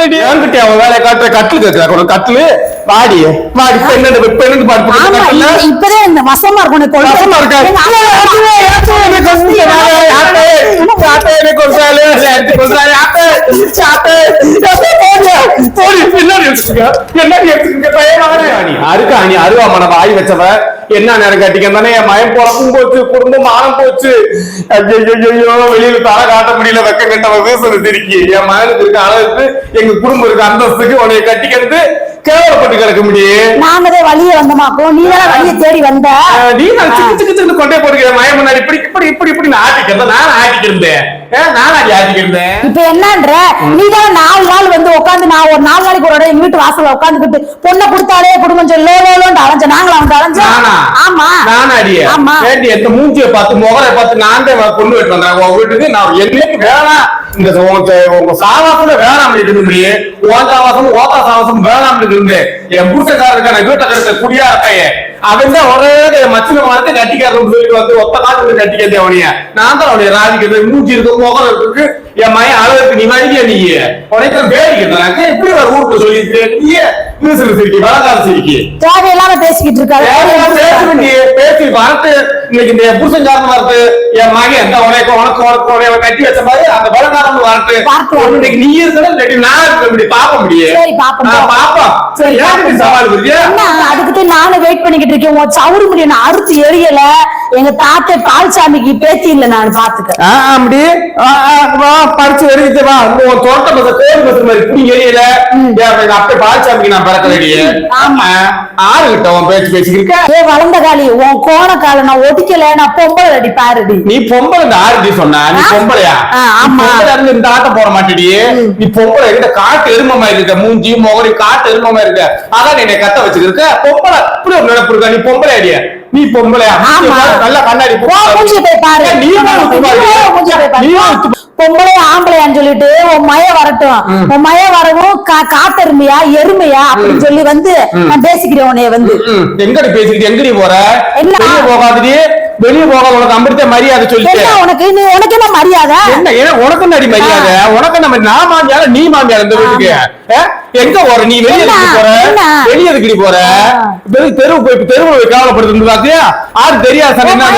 பாக்குறடி என்கிட்ட அவன் வேலையை காட்டுற கட்டில் கேட்கிறான் கட்டிலு வாடி வாடி பெண்ணு பாட்டு இப்பதே இந்த வசமா இருக்கும் வசமா இருக்கா அருவாமன வாய் வச்சவ என்ன நேரம் கட்டிக்கந்தானே என் மயம் பொழப்பும் போச்சு குடும்பம் மானம் போச்சு வெளியில தலை காட்ட முடியல வெக்க கட்டவ வீசுறது திருக்கி என் மகனுக்கு இருக்க அளவுக்கு எங்க குடும்பம் இருக்க அந்தஸ்துக்கு உன்னைய கட்டிக்கிறது கேவலப்பட்டு கிடக்க முடியும் நாமதே வழிய வந்தமாக்கும் நீ தானே வழிய தேடி வந்த நீ நான் சிக்கு சிக்கு கொண்டே போடுகிற மயம் முன்னாடி இப்படி இப்படி இப்படி இப்படி நான் ஆட்டிக்கிருந்தேன் இப்ப என்னன்ற நீ தான் 4 நாள் வந்து உட்காந்து நான் ஒரு 4 நாளைக்கு ஒரு எங்க வீட்டு வாசல்ல உட்காந்துக்கிட்டு பொண்ணை கொடுத்தாலே குடும்பம் சொல்லோன்னு அலைஞ்ச நாங்களா வந்து அலைஞ்சோம் ஆமா நானாடியே ஆமா எந்த மூஞ்சியை பார்த்து முகரை பார்த்து நான் தான் கொண்டு போயிட்டு வந்தேன் உங்க வீட்டுக்கு நான் என்னைக்கு வேணாம் இந்த உங்க சாவாசம் வேணாம் இருந்தேன் உன் சாவாசம் ஓத்தா சாவாசம் வேணாம் இருந்தேன் என் புருஷக்காரருக்கு நான் வீட்டை கருத்த குடியா இருக்கையே அவன் தான் ஒரே மச்சின மரத்தை கட்டிக்காரன்னு சொல்லிட்டு வந்து ஒத்த காலத்துல கட்டிக்கிறதே அவனைய நான் தான் அவனைய ராஜிக்கிறது மூஞ்சி இருக்கு முகம் இருக்கு என் மயம் அளவுக்கு நீ மதிக்க நீ உனக்கு வேடிக்கிறாங்க எப்படி ஒரு ஊருக்கு சொல்லிட்டு நீ சிரிக்கி வளர்க்காத சிரிக்கி தேவையில்லாம பேசிக்கிட்டு இருக்காரு பேசி வரட்டு இன்னைக்கு இந்த புருஷன் சார்ந்த வரட்டு என் மகன் எந்த உனக்கு கட்டி வச்ச மாதிரி அந்த வளர்க்காரம் வரட்டு இன்னைக்கு நீ இருக்கிற நான் இருக்க பாப்ப முடியும் பாப்பா சரி சவால் புரியா அதுக்கு நானும் வெயிட் பண்ணிக்கிட்டு இருக்கேன் உன் சவுறு முடியும் நான் அறுத்து எரியல எங்க தாத்தா பால்சாமிக்கு பேத்தி இல்ல நான் பாத்துக்க அப்படி பறிச்சு எரிஞ்சிட்டு வா தோட்ட பச கோயில் பசு மாதிரி புடி எரியல அப்ப பால்சாமிக்கு நான் பறக்கலையே ஆமா ஆறு கிட்ட உன் பேச்சு பேசிக்கிருக்க வளர்ந்த காலி உன் கோண கால நான் ஒடிக்கல நான் பொம்பளை அடி பாருடி நீ பொம்பளை இந்த ஆறுடி சொன்ன நீ பொம்பளையா இந்த ஆட்டம் போட மாட்டேடி நீ பொம்பளை கிட்ட காட்டு எரும மாதிரி இருக்க மூஞ்சி முகரி காட்டு எரும மாதிரி இருக்க அதான் என்னை கத்த வச்சுக்கிருக்க பொம்பளை இப்படி ஒரு நினைப்பு இருக்கா நீ பொம்பளை அடியா நீ பொம்பளையா நல்லா கண்ணாடி பொம்பளை ஆம்பளையான்னு சொல்லிட்டு உன் மய வரட்டும் உன் மய வரவும் காத்தெருமையா எருமையா அப்படின்னு சொல்லி வந்து நான் பேசிக்கிறேன் உன்னைய வந்து எங்கடி பேசிக்கிட்டு எங்கடி போற வெளியே போகாதடி வெளியே போக உனக்கு அமிர்த மரியாதை சொல்லிட்டு உனக்கு என்ன மரியாதை என்ன உனக்கு நடி மரியாதை உனக்கு நம்ம நான் மாமியார நீ மாமியார் இந்த வீட்டுக்கு எங்க போற நீ வெளியே போற வெளியே எதுக்கடி போற தெருவு போய் தெருவு கேவலப்படுத்து பாத்தியா ஆறு தெரியாது சார் என்ன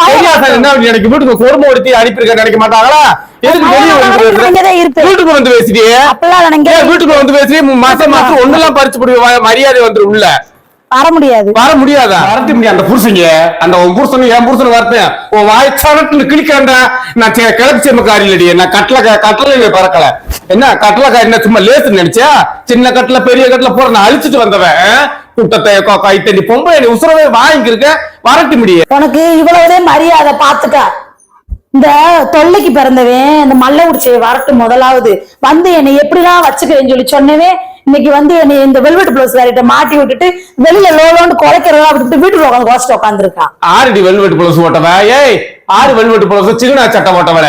தெரியாது சார் என்ன எனக்கு வீட்டுக்கு குடும்பம் ஒருத்தி அனுப்பியிருக்க நினைக்க மாட்டாங்களா எதுக்கு வெளியே வீட்டுக்கு வந்து பேசிட்டியே வீட்டுக்கு வந்து பேசி மாசம் ஒண்ணுலாம் பறிச்சு போடுவ மரியாதை வந்துரு உள்ள வர முடியாதா வரட்ட முடியாது அந்த புருஷங்க அந்த உன் புருஷன் என் புருஷன் வரட்டேன் உன் வாய்ச்சானட்டு கிளிக்காண்டா நான் கிளப்பி சேர்மக்காரி இல்லடி நான் கட்டளை பறக்கல என்ன கட்டளை என்ன சும்மா லேசு நினைச்சா சின்ன கட்டளை பெரிய கட்டளை போற நான் அழிச்சிட்டு வந்தவன் கூட்டத்தை கைத்தண்டி பொம்பளை உசுரவே வாங்கிருக்க வரட்ட முடியும் உனக்கு இவ்வளவுதே மரியாதை பாத்துக்க இந்த தொல்லைக்கு பிறந்தவன் இந்த மல்ல உடிச்சையை வரட்டும் முதலாவது வந்து என்னை எப்படிதான் வச்சுக்கிறேன்னு சொல்லி சொன்னவே இன்னைக்கு வந்து என்னை இந்த வெல்வெட் பிளவுஸ் வேற மாட்டி விட்டுட்டு வெளியில லோலோன்னு குறைக்கிறதா விட்டுட்டு வீட்டுக்கு உட்காந்து வாசிட்டு உட்காந்துருக்கான் ஆறுடி வெல்வெட் பிளவுஸ் போட்டவ ஏய் ஆறு வெல்வெட் பிளவுஸ் சிக்கனா சட்டை போட்டவள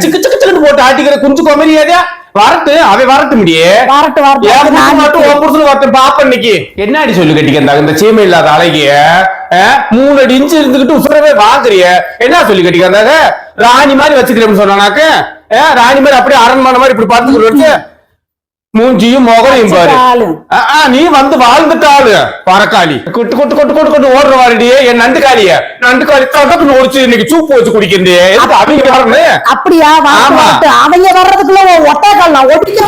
சிக்கு சிக்கு சிக்கு போட்டு ஆட்டிக்கிற குஞ்சு கோமரியாதா வரட்டு அவை வரட்டு முடியே வரட்டு பாப்ப இன்னைக்கு என்னடி சொல்லி கட்டிக்கிறாங்க இந்த சீமை இல்லாத அழகிய 3 அடி இன்ச்சு இருந்துகிட்டு உசுரவே வாங்குறிய என்ன சொல்லி கட்டிக்கிறாங்க ராணி மாதிரி வச்சுக்கிறேன்னு சொன்னாக்க ராணி மாதிரி அப்படியே அரண்மனை மாதிரி இப்படி பார்த்துக்கிட்டு மூஞ்சியும் முகரையும் பாரு நீ வந்து வாழ்ந்துட்டாளு பறக்காளி கொட்டு கொட்டு கொட்டு கொட்டு கொட்டு ஓடுற வாடியே என் நண்டுக்காளிய நண்டுக்காளி தடக்குன்னு ஒடிச்சு இன்னைக்கு சூப்பு வச்சு குடிக்கிறே அவங்க வரணும் அப்படியா அவங்க வர்றதுக்குள்ள ஒட்டை கால் நான் ஒட்டிக்க